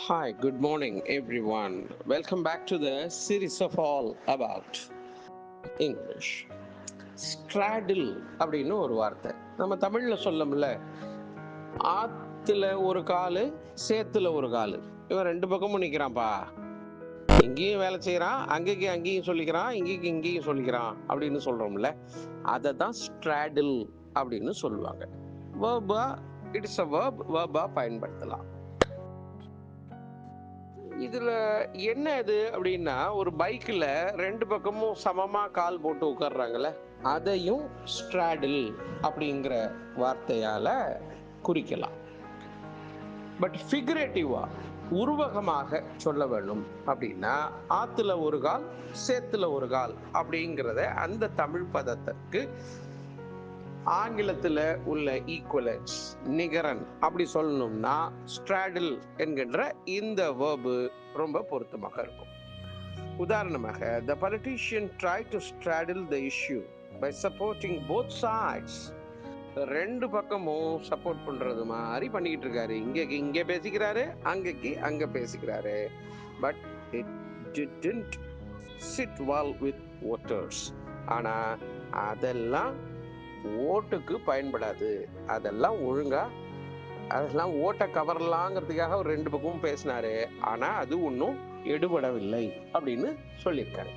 Hi, good morning, everyone. Welcome back to the series of all about English. Straddle அப்படின்னு ஒரு வார்த்தை நம்ம தமிழ்ல சொல்லமுல்ல, ஆத்துல ஒரு காலு சேத்துல ஒரு காலு, இவன் ரெண்டு பக்கமும் நிக்கிறான்ப்பா, இங்கேயும் வேலை செய்யறான், அங்கேக்கு அங்கேயும் சொல்லிக்கிறான், இங்கேக்கு இங்கேயும் சொல்லிக்கிறான் அப்படின்னு சொல்றோம்ல, அதை தான் ஸ்ட்ராடில் அப்படின்னு சொல்லுவாங்க. வேர்பா, இட்ஸ் அ வேர்ப், வேர்பா பயன்படுத்தலாம். இதுல என்ன இது அப்படின்னா, ஒரு பைக்ல ரெண்டு பக்கமும் சமமா கால் போட்டு உட்கார்றாங்கல்ல, அதையும் ஸ்ட்ராடில் அப்படிங்கிற வார்த்தையால குறிக்கலாம். பட் ஃபிகரேட்டிவா, உருவகமாக சொல்ல வேண்டும் அப்படின்னா, ஆத்துல ஒரு கால் சேத்துல ஒரு கால் அப்படிங்கிறத அந்த தமிழ் பதத்திற்கு ஆங்கிலத்தில் உள்ள ஈக்குவலன்ஸ், நிகரன் அப்படி சொல்லணும்னா ஸ்ட்ராடில் என்கின்ற இந்த வேர்பு ரொம்ப பொருத்தமாக இருக்கும். உதாரணமாக, the politician tried to straddle the issue by supporting both sides. ரெண்டு பக்கமும் சப்போர்ட் பண்றது மாதிரி பண்ணிக்கிட்டு இருக்காரு. இங்க பேசிக்கிறாரு, அங்கக்கு அங்க பேசிக்கிறாரு. But it didn't sit well with voters. ஆனா அதெல்லாம் ஓட்டுக்கு பயன்படாது. அதெல்லாம் ஒழுங்கா, அதெல்லாம் ஓட்ட கவரலாங்கிறதுக்காக ஒரு ரெண்டு பக்கமும் பேசினாரு. ஆனா அது ஒன்றும் எடுபடவில்லை அப்படின்னு சொல்லியிருக்காரு.